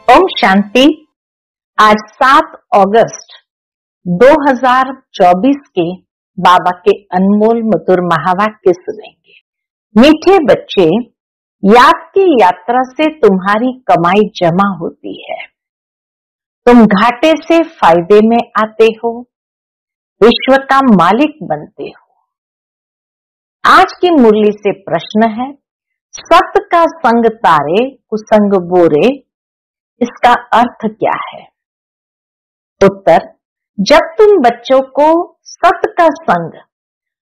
ओम शांति। आज 7 अगस्त 2024 के बाबा के अनमोल मधुर महावाक्य सुनेंगे। मीठे बच्चे, याद की यात्रा से तुम्हारी कमाई जमा होती है। तुम घाटे से फायदे में आते हो, विश्व का मालिक बनते हो। आज की मुरली से प्रश्न है, सत का संग तारे कुसंग बोरे, इसका अर्थ क्या है? उत्तर, जब तुम बच्चों को सत का संग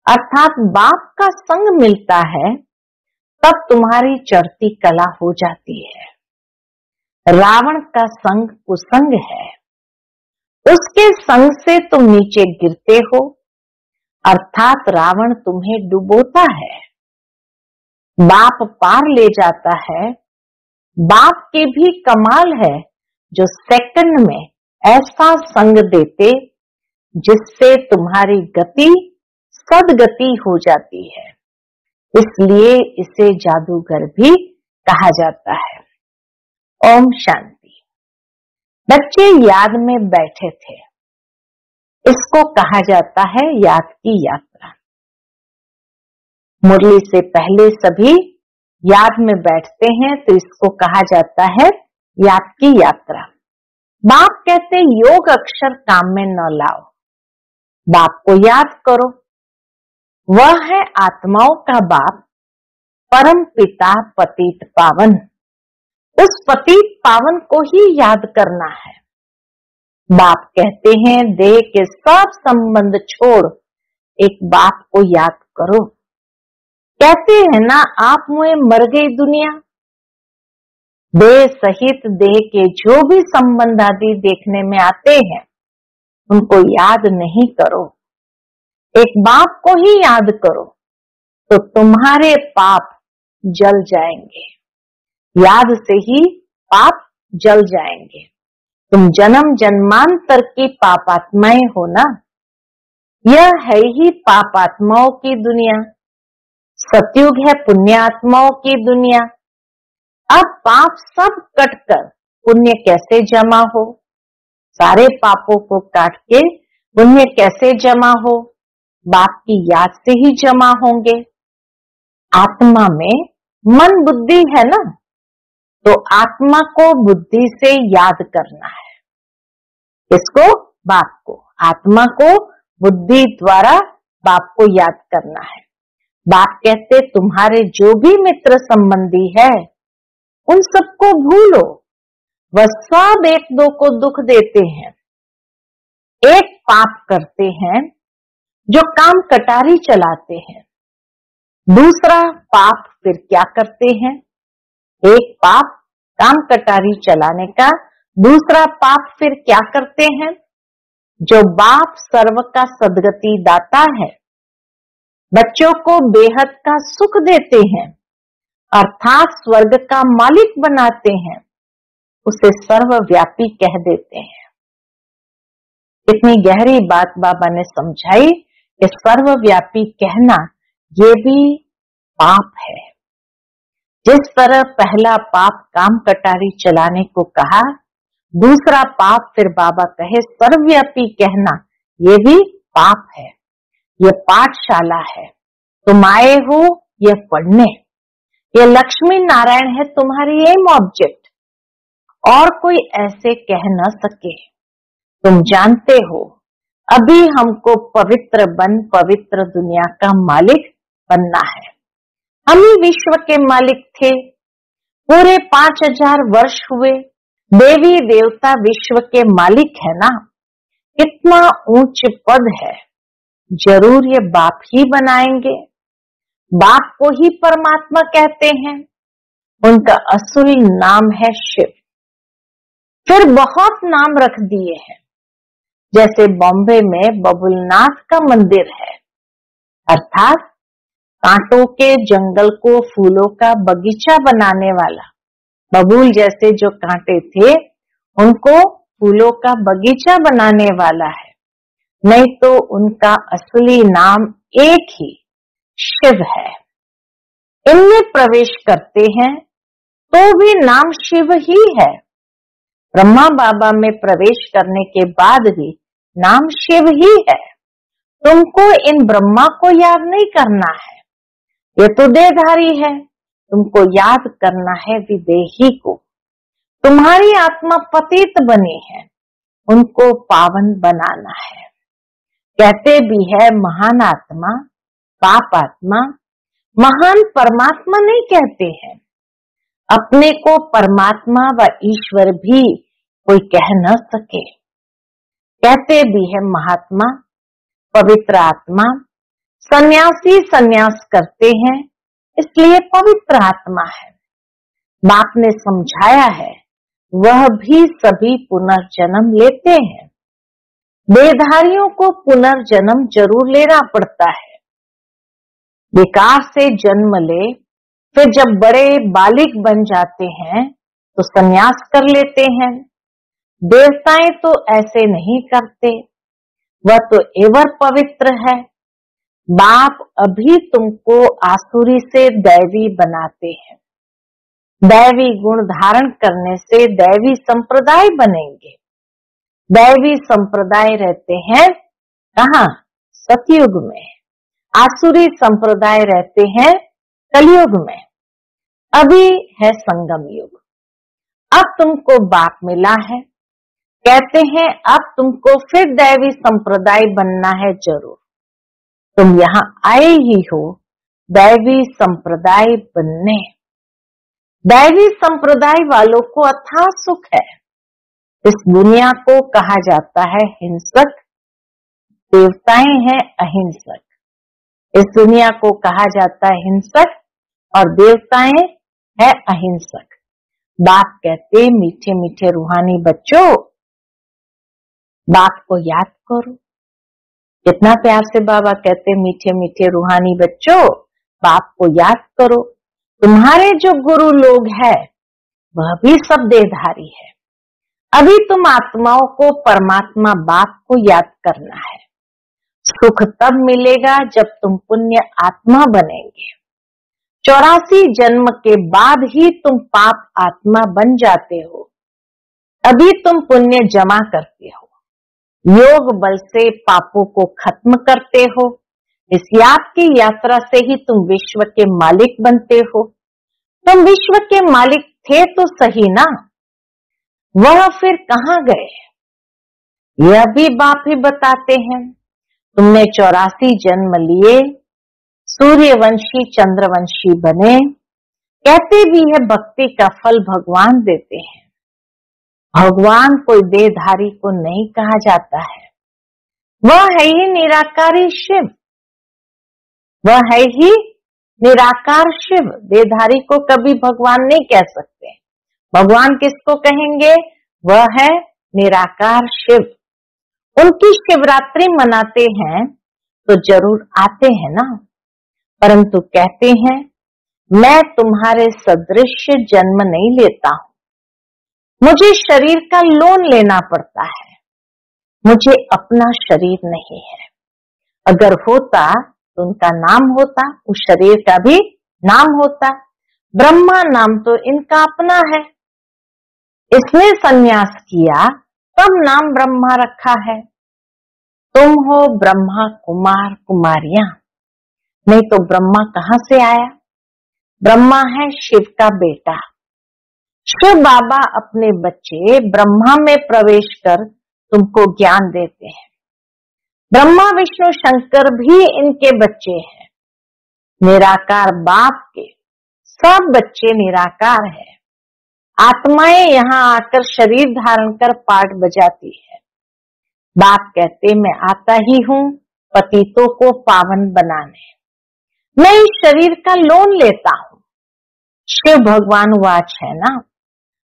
अर्थात बाप का संग मिलता है, तब तुम्हारी चढ़ती कला हो जाती है। रावण का संग कुसंग है, उसके संग से तुम नीचे गिरते हो, अर्थात रावण तुम्हें डुबोता है। बाप पार ले जाता है। बाप की भी कमाल है जो सेकंड में ऐसा संग देते जिससे तुम्हारी गति सदगति हो जाती है। इसलिए इसे जादूगर भी कहा जाता है। ओम शांति। बच्चे याद में बैठे थे, इसको कहा जाता है याद की यात्रा। मुरली से पहले सभी याद में बैठते हैं तो इसको कहा जाता है याद की यात्रा। बाप कहते योग अक्षर काम में न लाओ, बाप को याद करो। वह है आत्माओं का बाप, परम पिता पतित पावन। उस पतित पावन को ही याद करना है। बाप कहते हैं देह के सब संबंध छोड़ एक बाप को याद करो। कहते हैं ना, आप मुझे मर गई दुनिया। देह सहित देह के जो भी संबंध आदि देखने में आते हैं, उनको याद नहीं करो, एक बाप को ही याद करो, तो तुम्हारे पाप जल जाएंगे। याद से ही पाप जल जाएंगे। तुम जन्म जन्मांतर की पापात्माएं हो ना। यह है ही पापात्माओं की दुनिया। सतयुग है पुण्य आत्माओं की दुनिया। अब पाप सब कटकर पुण्य कैसे जमा हो? सारे पापों को काट के पुण्य कैसे जमा हो? बाप की याद से ही जमा होंगे। आत्मा में मन बुद्धि है ना, तो आत्मा को बुद्धि से याद करना है। इसको बाप को, आत्मा को बुद्धि द्वारा बाप को याद करना है। बाप कहते तुम्हारे जो भी मित्र संबंधी है, उन सबको भूलो। वह सब एक दो को दुख देते हैं। एक पाप करते हैं जो काम कटारी चलाते हैं। दूसरा पाप फिर क्या करते हैं? एक पाप काम कटारी चलाने का, दूसरा पाप फिर क्या करते हैं? जो बाप सर्व का सदगति दाता है, बच्चों को बेहद का सुख देते हैं, अर्थात स्वर्ग का मालिक बनाते हैं, उसे सर्वव्यापी कह देते हैं। इतनी गहरी बात बाबा ने समझाई कि सर्वव्यापी कहना ये भी पाप है। जिस तरह पहला पाप काम कटारी चलाने को कहा, दूसरा पाप फिर बाबा कहे सर्वव्यापी कहना, ये भी पाप है। ये पाठशाला है, तुम आए हो ये पढ़ने। ये लक्ष्मी नारायण है तुम्हारी एम ऑब्जेक्ट, और कोई ऐसे कह न सके। तुम जानते हो अभी हमको पवित्र बन पवित्र दुनिया का मालिक बनना है। हम ही विश्व के मालिक थे। पूरे 5000 वर्ष हुए। देवी देवता विश्व के मालिक है ना। कितना ऊंच पद है। जरूर ये बाप ही बनाएंगे। बाप को ही परमात्मा कहते हैं। उनका असली नाम है शिव। फिर बहुत नाम रख दिए हैं। जैसे बॉम्बे में बबुलनाथ का मंदिर है, अर्थात कांटों के जंगल को फूलों का बगीचा बनाने वाला। बबूल जैसे जो कांटे थे, उनको फूलों का बगीचा बनाने वाला है। नहीं तो उनका असली नाम एक ही शिव है। इनमें प्रवेश करते हैं तो भी नाम शिव ही है। ब्रह्मा बाबा में प्रवेश करने के बाद भी नाम शिव ही है। तुमको इन ब्रह्मा को याद नहीं करना है, ये तो देहधारी है। तुमको याद करना है विदेही को। तुम्हारी आत्मा पतित बनी है, उनको पावन बनाना है। कहते भी है महान आत्मा, पाप आत्मा। महान परमात्मा नहीं कहते हैं। अपने को परमात्मा व ईश्वर भी कोई कह न सके। कहते भी है महात्मा, पवित्र आत्मा। सन्यासी सन्यास करते हैं इसलिए पवित्र आत्मा है। बाप ने समझाया है, वह भी सभी पुनर्जन्म लेते हैं। देहधारियों को पुनर्जन्म जरूर लेना पड़ता है। विकार से जन्म ले, फिर जब बड़े बालिग बन जाते हैं तो सन्यास कर लेते हैं। देवताएं तो ऐसे नहीं करते, वह तो एवर पवित्र है। बाप अभी तुमको आसुरी से दैवी बनाते हैं। दैवी गुण धारण करने से दैवी संप्रदाय बनेंगे। दैवी संप्रदाय रहते हैं कहाँ? सतयुग में। आसुरी संप्रदाय रहते हैं कलयुग में। अभी है संगम युग। अब तुमको बाप मिला है, कहते हैं अब तुमको फिर दैवी संप्रदाय बनना है जरूर। तुम यहाँ आए ही हो दैवी संप्रदाय बनने। दैवी संप्रदाय वालों को अथाह सुख है। इस दुनिया को कहा जाता है हिंसक, देवताएं हैं अहिंसक। इस दुनिया को कहा जाता है हिंसक और देवताएं है अहिंसक। बाप कहते मीठे मीठे रूहानी बच्चों, बाप को याद करो। कितना प्यार से बाबा कहते मीठे मीठे रूहानी बच्चों, बाप को याद करो। तुम्हारे जो गुरु लोग हैं वह भी सब देहधारी है। अभी तुम आत्माओं को परमात्मा बाप को याद करना है। सुख तब मिलेगा जब तुम पुण्य आत्मा बनेंगे। 84 जन्म के बाद ही तुम पाप आत्मा बन जाते हो। अभी तुम पुण्य जमा करते हो, योग बल से पापों को खत्म करते हो। इस याद की यात्रा से ही तुम विश्व के मालिक बनते हो। तुम विश्व के मालिक थे तो सही ना, वह फिर कहाँ गए? यह भी बाप ही बताते हैं। तुमने 84 जन्म लिए, सूर्यवंशी चंद्रवंशी बने। कहते भी है भक्ति का फल भगवान देते हैं। भगवान कोई देहधारी को नहीं कहा जाता है। वह है ही निराकारी शिव। वह है ही निराकार शिव। देहधारी को कभी भगवान नहीं कह सकते। भगवान किसको कहेंगे? वह है निराकार शिव। उनकी शिवरात्रि मनाते हैं तो जरूर आते हैं ना, परंतु कहते हैं मैं तुम्हारे सदृश जन्म नहीं लेता हूं। मुझे शरीर का लोन लेना पड़ता है। मुझे अपना शरीर नहीं है। अगर होता तो उनका नाम होता, उस शरीर का भी नाम होता। ब्रह्मा नाम तो इनका अपना है। इसने सन्यास किया तब नाम ब्रह्मा रखा है। तुम हो ब्रह्मा कुमार कुमारियां, नहीं तो ब्रह्मा कहां से आया? ब्रह्मा है शिव का बेटा। शिव बाबा अपने बच्चे ब्रह्मा में प्रवेश कर तुमको ज्ञान देते हैं। ब्रह्मा विष्णु शंकर भी इनके बच्चे हैं। निराकार बाप के सब बच्चे निराकार है। आत्माएं यहाँ आकर शरीर धारण कर पाठ बजाती है। बाप कहते मैं आता ही हूँ पतितों को पावन बनाने। मैं इस शरीर का लोन लेता हूँ। शिव भगवान वाच है ना।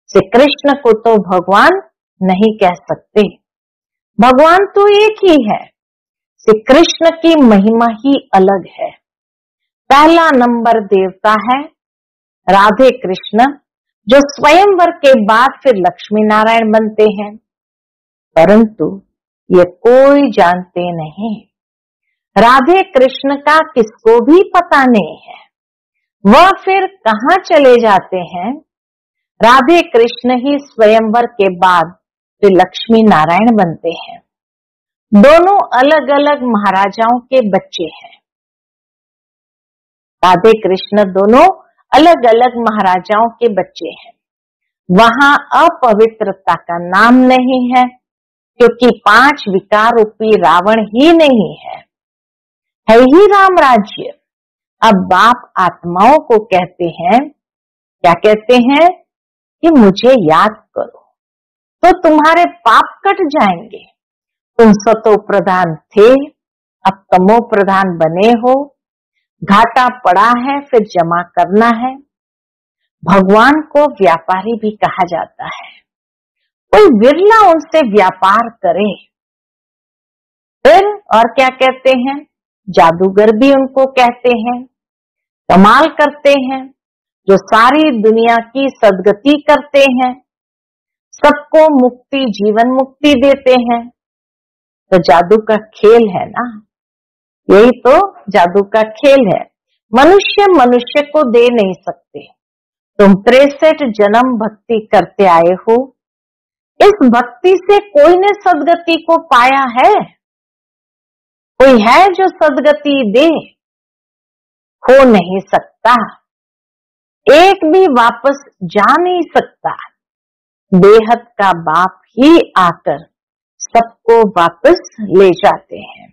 श्री कृष्ण को तो भगवान नहीं कह सकते। भगवान तो एक ही है। श्री कृष्ण की महिमा ही अलग है। पहला नंबर देवता है राधे कृष्ण, जो स्वयंवर के बाद फिर लक्ष्मी नारायण बनते हैं, परंतु ये कोई जानते नहीं। राधे कृष्ण का किसको भी पता नहीं है। वह फिर कहाँ चले जाते हैं? राधे कृष्ण ही स्वयंवर के बाद वे लक्ष्मी नारायण बनते हैं। दोनों अलग अलग महाराजाओं के बच्चे हैं। राधे कृष्ण दोनों अलग अलग महाराजाओं के बच्चे हैं। वहां अपवित्रता का नाम नहीं है, क्योंकि 5 विकार रूपी रावण ही नहीं है ही राम राज्य। अब बाप आत्माओं को कहते हैं, क्या कहते हैं कि मुझे याद करो तो तुम्हारे पाप कट जाएंगे। तुम सतो प्रधान थे, अब तमो प्रधान बने हो। घाटा पड़ा है, फिर जमा करना है। भगवान को व्यापारी भी कहा जाता है। कोई विरला उनसे व्यापार करे। फिर और क्या कहते हैं, जादूगर भी उनको कहते हैं। कमाल करते हैं, जो सारी दुनिया की सदगति करते हैं, सबको मुक्ति, जीवन मुक्ति देते हैं। तो जादू का खेल है ना, यही तो जादू का खेल है। मनुष्य मनुष्य को दे नहीं सकते। तुम 63 जन्म भक्ति करते आए हो, इस भक्ति से कोई ने सदगति को पाया है? कोई है जो सदगति दे? हो नहीं सकता। एक भी वापस जा नहीं सकता। बेहद का बाप ही आकर सबको वापस ले जाते हैं।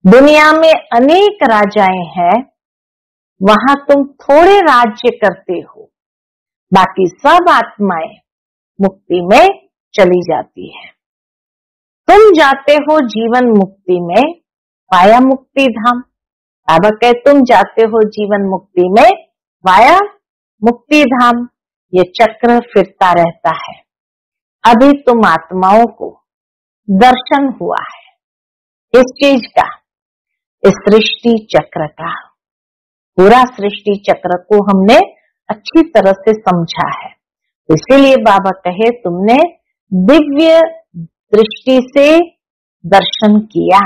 दुनिया में अनेक राजाएं हैं, वहां तुम थोड़े राज्य करते हो, बाकी सब आत्माएं मुक्ति में चली जाती है। तुम जाते हो जीवन मुक्ति में, वाया मुक्ति धाम। बाबा कहे तुम जाते हो जीवन मुक्ति में, वाया मुक्ति धाम। ये चक्र फिरता रहता है। अभी तुम आत्माओं को दर्शन हुआ है इस चीज का, इस सृष्टि चक्र का। पूरा सृष्टि चक्र को हमने अच्छी तरह से समझा है। इसीलिए बाबा कहे तुमने दिव्य दृष्टि से दर्शन किया,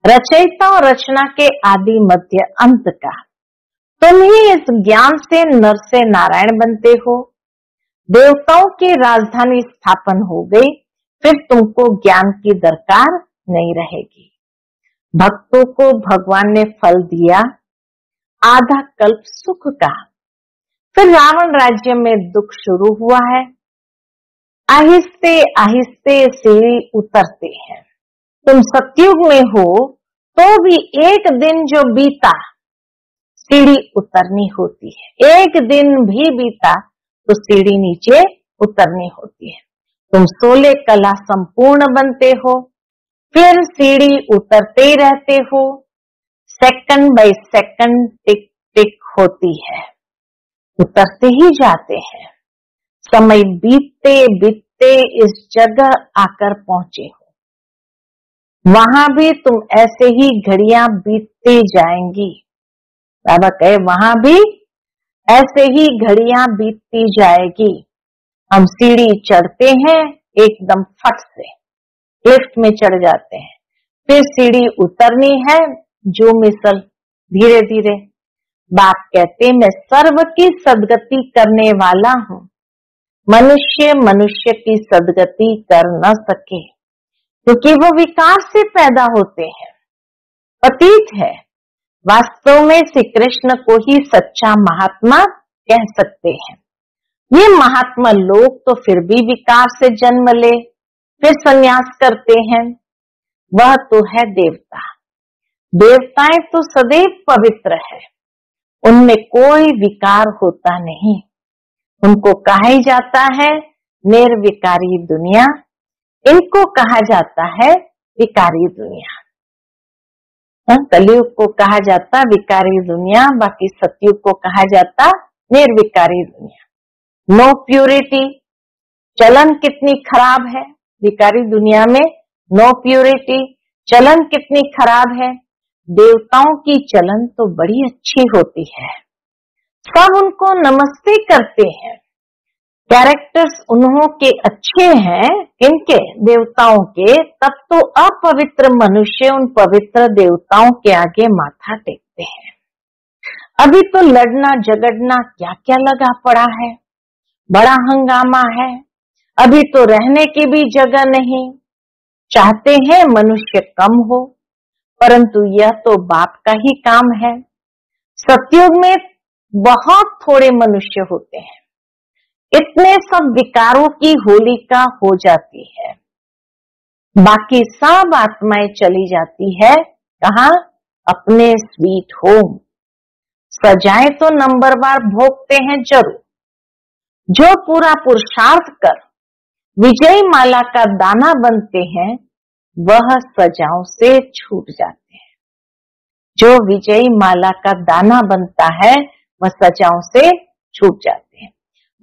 रचयिता और रचना के आदि मध्य अंत का। तुम ही इस ज्ञान से नर से नारायण बनते हो। देवताओं की राजधानी स्थापन हो गई, फिर तुमको ज्ञान की दरकार नहीं रहेगी। भक्तों को भगवान ने फल दिया, आधा कल्प सुख का। फिर रावण राज्य में दुख शुरू हुआ है। आहिस्ते आहिस्ते सीढ़ी उतरते हैं। तुम सतयुग में हो तो भी एक दिन जो बीता, सीढ़ी उतरनी होती है। एक दिन भी बीता तो सीढ़ी नीचे उतरनी होती है। तुम 16 कला संपूर्ण बनते हो, फिर सीढ़ी उतरते ही रहते हो। सेकंड बाय सेकंड टिक टिक होती है, उतरते ही जाते हैं। समय बीतते बीतते इस जगह आकर पहुंचे हो। वहां भी तुम ऐसे ही घड़ियां बीतती जाएंगी। बाबा कहे वहां भी ऐसे ही घड़ियां बीतती जाएगी। हम सीढ़ी चढ़ते हैं एकदम फट से, लिफ्ट में चढ़ जाते हैं, फिर सीढ़ी उतरनी है जो मिसल धीरे धीरे। बाप कहते मैं सर्व की सदगति करने वाला हूं। मनुष्य मनुष्य की सदगति कर न सके, क्योंकि वो विकार से पैदा होते हैं, पतित है। वास्तव में श्री कृष्ण को ही सच्चा महात्मा कह सकते हैं। ये महात्मा लोग तो फिर भी विकार से जन्म ले, फिर संन्यास करते हैं। वह तो है देवता। देवताएं तो सदैव पवित्र है, उनमें कोई विकार होता नहीं। उनको कहा ही जाता है निर्विकारी दुनिया, इनको कहा जाता है विकारी दुनिया। कलयुग को कहा जाता विकारी दुनिया, बाकी सतयुग को कहा जाता निर्विकारी दुनिया। नो प्यूरिटी, चलन कितनी खराब है विकारी दुनिया में। नो प्यूरिटी, चलन कितनी खराब है। देवताओं की चलन तो बड़ी अच्छी होती है, सब उनको नमस्ते करते हैं। कैरेक्टर्स उन्हों के अच्छे हैं, किनके? देवताओं के। तब तो अपवित्र मनुष्य उन पवित्र देवताओं के आगे माथा टेकते हैं। अभी तो लड़ना झगड़ना क्या क्या लगा पड़ा है। बड़ा हंगामा है, अभी तो रहने की भी जगह नहीं, चाहते हैं मनुष्य कम हो, परंतु यह तो बाप का ही काम है। सतयुग में बहुत थोड़े मनुष्य होते हैं, इतने सब विकारों की होलिका हो जाती है, बाकी सब आत्माएं चली जाती है कहाँ? अपने स्वीट होम। सजाएं तो नंबरवार भोगते हैं जरूर, जो पूरा पुरुषार्थ कर विजयी माला का दाना बनते हैं वह सजाओं से छूट जाते हैं। जो विजयी माला का दाना बनता है वह सजाओं से छूट जाते हैं।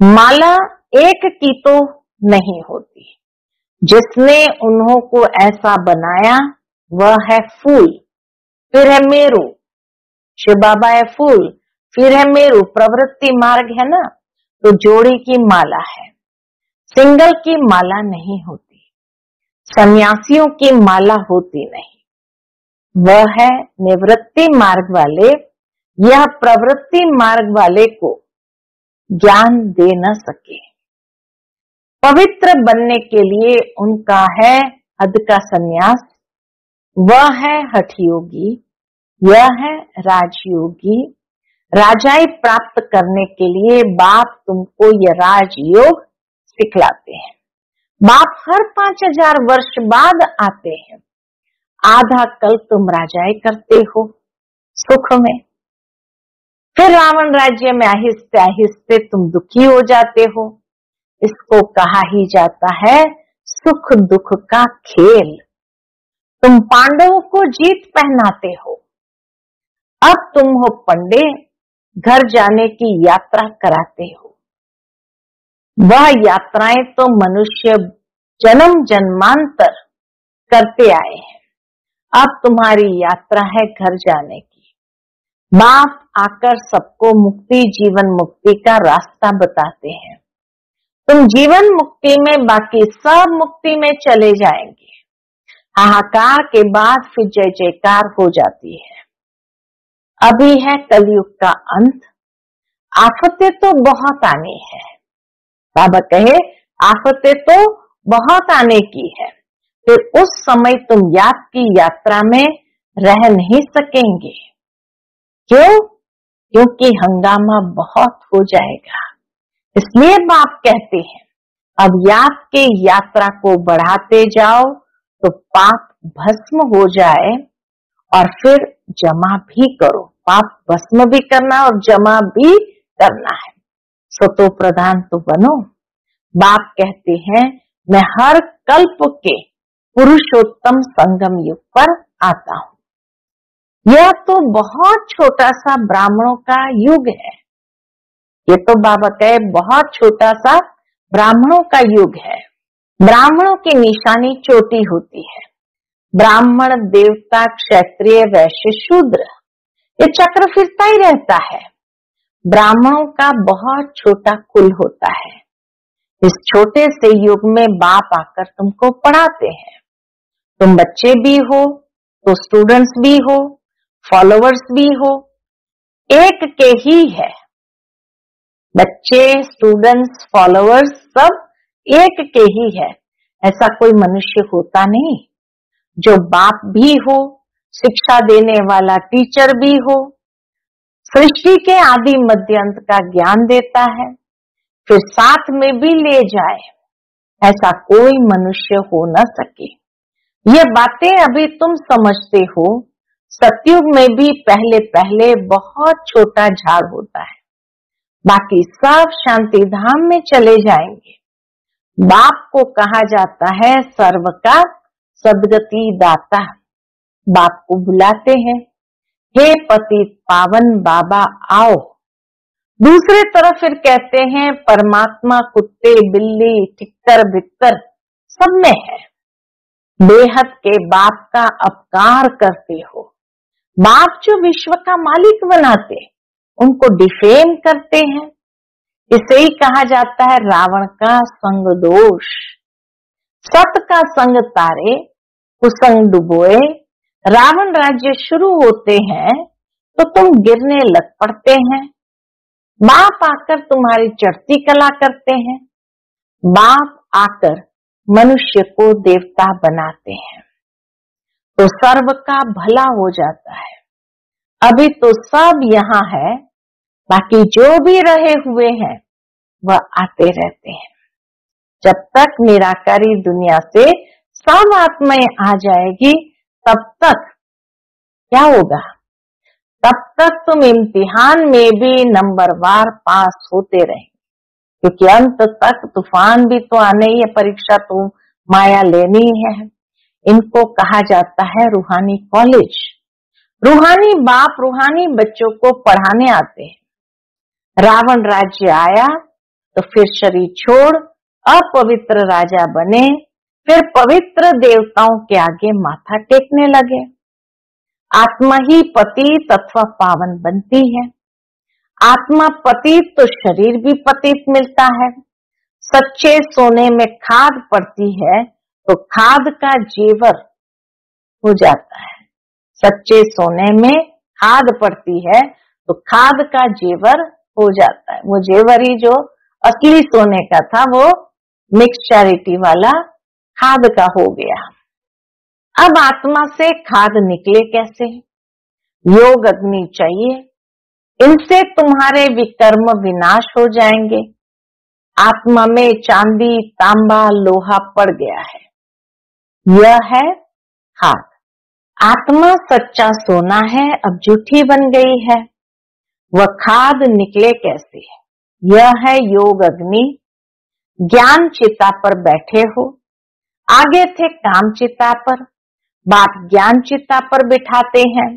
माला एक की तो नहीं होती, जिसने उन्हों को ऐसा बनाया वह है फूल, फिर है मेरू। शिव बाबा है फूल, फिर है मेरू, प्रवृत्ति मार्ग है ना, तो जोड़ी की माला है, सिंगल की माला नहीं होती, सन्यासियों की माला होती नहीं। वह है निवृत्ति मार्ग वाले, यह प्रवृत्ति मार्ग वाले को ज्ञान दे न सके। पवित्र बनने के लिए उनका है हद का सन्यास, वह है हठ योगी, यह है राजयोगी। राजाई प्राप्त करने के लिए बाप तुमको यह राजयोग सिखलाते हैं। बाप हर 5000 वर्ष बाद आते हैं, आधा कल तुम राजाई करते हो सुख में, फिर रावण राज्य में आहिस्ते आहिस्ते तुम दुखी हो जाते हो। इसको कहा ही जाता है सुख दुख का खेल। तुम पांडवों को जीत पहनाते हो, अब तुम हो पंडे, घर जाने की यात्रा कराते हो। वह यात्राएं तो मनुष्य जन्म जन्मांतर करते आए हैं, अब तुम्हारी यात्रा है घर जाने की। बाप आकर सबको मुक्ति, जीवन मुक्ति का रास्ता बताते हैं। तुम जीवन मुक्ति में, बाकी सब मुक्ति में चले जाएंगे। हाहाकार के बाद फिर जय जयकार हो जाती है। अभी है कलयुग का अंत, आफतें तो बहुत आनी है। बाबा कहे आफतें तो बहुत आने की है, फिर उस समय तुम याद की यात्रा में रह नहीं सकेंगे। क्यों? क्योंकि हंगामा बहुत हो जाएगा। इसलिए बाप कहते हैं अब याद के यात्रा को बढ़ाते जाओ तो पाप भस्म हो जाए, और फिर जमा भी करो। पाप भस्म भी करना और जमा भी करना है। सतो प्रधान तो बनो। बाप कहते हैं मैं हर कल्प के पुरुषोत्तम संगम युग पर आता हूँ। यह तो बहुत छोटा सा ब्राह्मणों का युग है। ये तो बाबा कहे बहुत छोटा सा ब्राह्मणों का युग है। ब्राह्मणों की निशानी चोटी होती है। ब्राह्मण, देवता, क्षत्रिय, वैश्य, शूद्र, ये चक्र फिरता ही रहता है। ब्राह्मणों का बहुत छोटा कुल होता है। इस छोटे से युग में बाप आकर तुमको पढ़ाते हैं। तुम बच्चे भी हो तो स्टूडेंट्स भी हो, फॉलोअर्स भी हो, एक के ही है। बच्चे, स्टूडेंट्स, फॉलोअर्स सब एक के ही है। ऐसा कोई मनुष्य होता नहीं जो बाप भी हो, शिक्षा देने वाला टीचर भी हो, सृष्टि के आदि मध्य अंत का ज्ञान देता है, फिर साथ में भी ले जाए। ऐसा कोई मनुष्य हो न सके। ये बातें अभी तुम समझते हो। सतयुग में भी पहले पहले बहुत छोटा झाड़ होता है, बाकी सब शांति धाम में चले जाएंगे। बाप को कहा जाता है सर्व का सदगति दाता। बाप को बुलाते हैं, हे पतित पावन बाबा आओ। दूसरे तरफ फिर कहते हैं परमात्मा कुत्ते, बिल्ली, ठिक्कर, भिक्कर सब में है। बेहद के बाप का अपकार करते हो। बाप जो विश्व का मालिक बनाते, उनको डिफेम करते हैं। इसे ही कहा जाता है रावण का संग दोष। सत का संग तारे, कुसंग डुबोए। रावण राज्य शुरू होते हैं तो तुम गिरने लग पड़ते हैं। बाप आकर तुम्हारी चढ़ती कला करते हैं, बाप आकर मनुष्य को देवता बनाते हैं, तो सर्व का भला हो जाता है। अभी तो सब यहाँ है, बाकी जो भी रहे हुए हैं वह आते रहते हैं। जब तक निराकारी दुनिया से सब आत्माएं आ जाएगी, तब तक क्या होगा? तब तक तुम इम्तिहान में भी नंबरवार पास होते रहेंगे, क्योंकि अंत तक तूफान भी तो आने ही है, परीक्षा तो माया लेनी है। इनको कहा जाता है रूहानी कॉलेज। रूहानी बाप रूहानी बच्चों को पढ़ाने आते हैं। रावण राज्य आया तो फिर शरीर छोड़ अपवित्र राजा बने, फिर पवित्र देवताओं के आगे माथा टेकने लगे। आत्मा ही पतित अथवा पावन बनती है। आत्मा पतित तो शरीर भी पतित मिलता है। सच्चे सोने में खाद पड़ती है तो खाद का जेवर हो जाता है। सच्चे सोने में खाद पड़ती है तो खाद का जेवर हो जाता है। वो जेवर ही जो असली सोने का था वो मिक्स चैरिटी वाला खाद का हो गया। अब आत्मा से खाद निकले कैसे? योग अग्नि चाहिए, इनसे तुम्हारे विकर्म विनाश हो जाएंगे। आत्मा में चांदी तांबा लोहा पड़ गया है, यह है खाद। आत्मा सच्चा सोना है, अब जूठी बन गई है, वह खाद निकले कैसे? यह है योग अग्नि। ज्ञान चिता पर बैठे हो, आगे थे काम चिता पर, बाप ज्ञान चिता पर बिठाते हैं।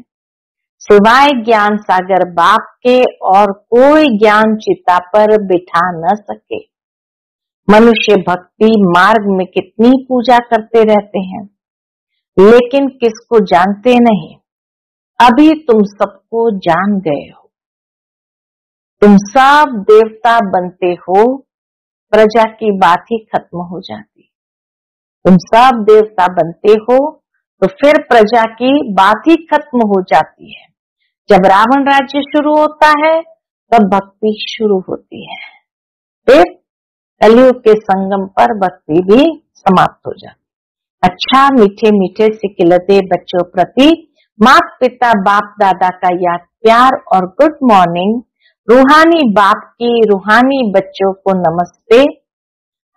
सिवाय ज्ञान सागर बाप के और कोई ज्ञान चिता पर बिठा न सके। मनुष्य भक्ति मार्ग में कितनी पूजा करते रहते हैं, लेकिन किसको जानते नहीं। अभी तुम सबको जान गए हो, तुम सब देवता बनते हो, प्रजा की बात ही खत्म हो जाती। तुम सब देवता बनते हो तो फिर प्रजा की बात ही खत्म हो जाती है। जब रावण राज्य शुरू होता है तब भक्ति शुरू होती है, फिर कलयुग के संगम पर भक्ति भी समाप्त हो जाती। अच्छा, मीठे मीठे सिकिलते बच्चों प्रति माता पिता बाप दादा का याद प्यार और गुड मॉर्निंग। रूहानी बाप की रूहानी बच्चों को नमस्ते।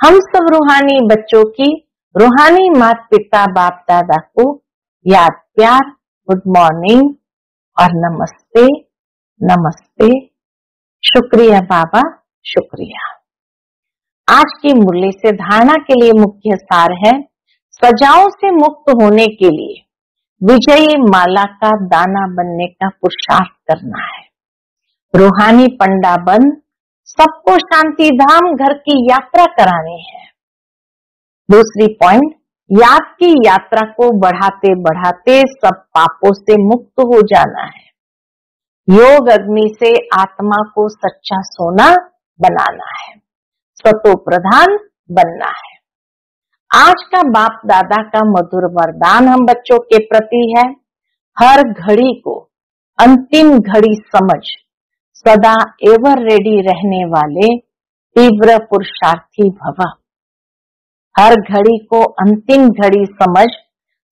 हम सब रूहानी बच्चों की रूहानी माता पिता बाप दादा को याद प्यार, गुड मॉर्निंग और नमस्ते नमस्ते। शुक्रिया बाबा, शुक्रिया। आज की मुरली से धारणा के लिए मुख्य सार है, सजाओं से मुक्त होने के लिए विजयी माला का दाना बनने का पुरुषार्थ करना है। रूहानी पंडा बन सबको शांति धाम घर की यात्रा करानी है। दूसरी पॉइंट, याद की यात्रा को बढ़ाते बढ़ाते सब पापों से मुक्त हो जाना है। योग अग्नि से आत्मा को सच्चा सोना बनाना है, सतो प्रधान बनना है। आज का बाप दादा का मधुर वरदान हम बच्चों के प्रति है, हर घड़ी को अंतिम घड़ी समझ सदा एवर रेडी रहने वाले तीव्र पुरुषार्थी भव। हर घड़ी को अंतिम घड़ी समझ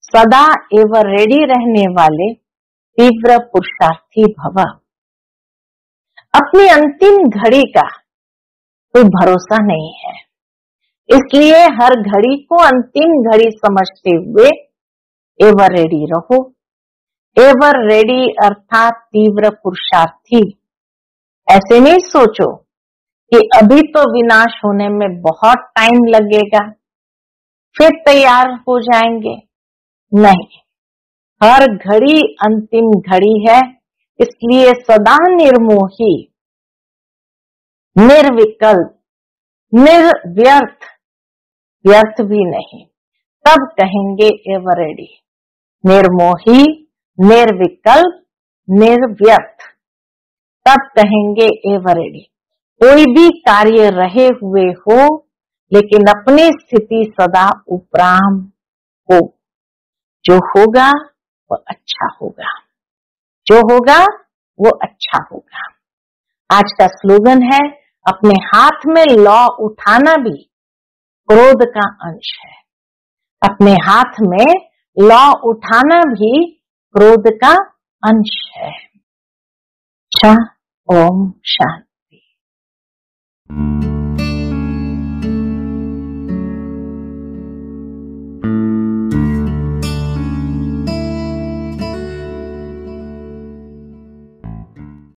सदा एवर रेडी रहने वाले तीव्र पुरुषार्थी भव। अपनी अंतिम घड़ी का कोई भरोसा नहीं है, इसलिए हर घड़ी को अंतिम घड़ी समझते हुए एवर रेडी रहो। एवर रेडी अर्थात तीव्र पुरुषार्थी। ऐसे नहीं सोचो कि अभी तो विनाश होने में बहुत टाइम लगेगा फिर तैयार हो जाएंगे। नहीं, हर घड़ी अंतिम घड़ी है, इसलिए सदा निर्मोही, निर्विकल्प, निर्व्यर्थ, व्यर्थ भी नहीं, तब कहेंगे एवर रेडी। निर्मोही, निर्विकल्प, निर्व्यर्थ, तब कहेंगे एवर रेडी। कोई भी कार्य रहे हुए हो, लेकिन अपनी स्थिति सदा उपराम हो। जो होगा वो अच्छा होगा, जो होगा वो अच्छा होगा। आज का स्लोगन है, अपने हाथ में लौ उठाना भी क्रोध का अंश है। अपने हाथ में लौ उठाना भी क्रोध का अंश है। अच्छा, ओम शांति।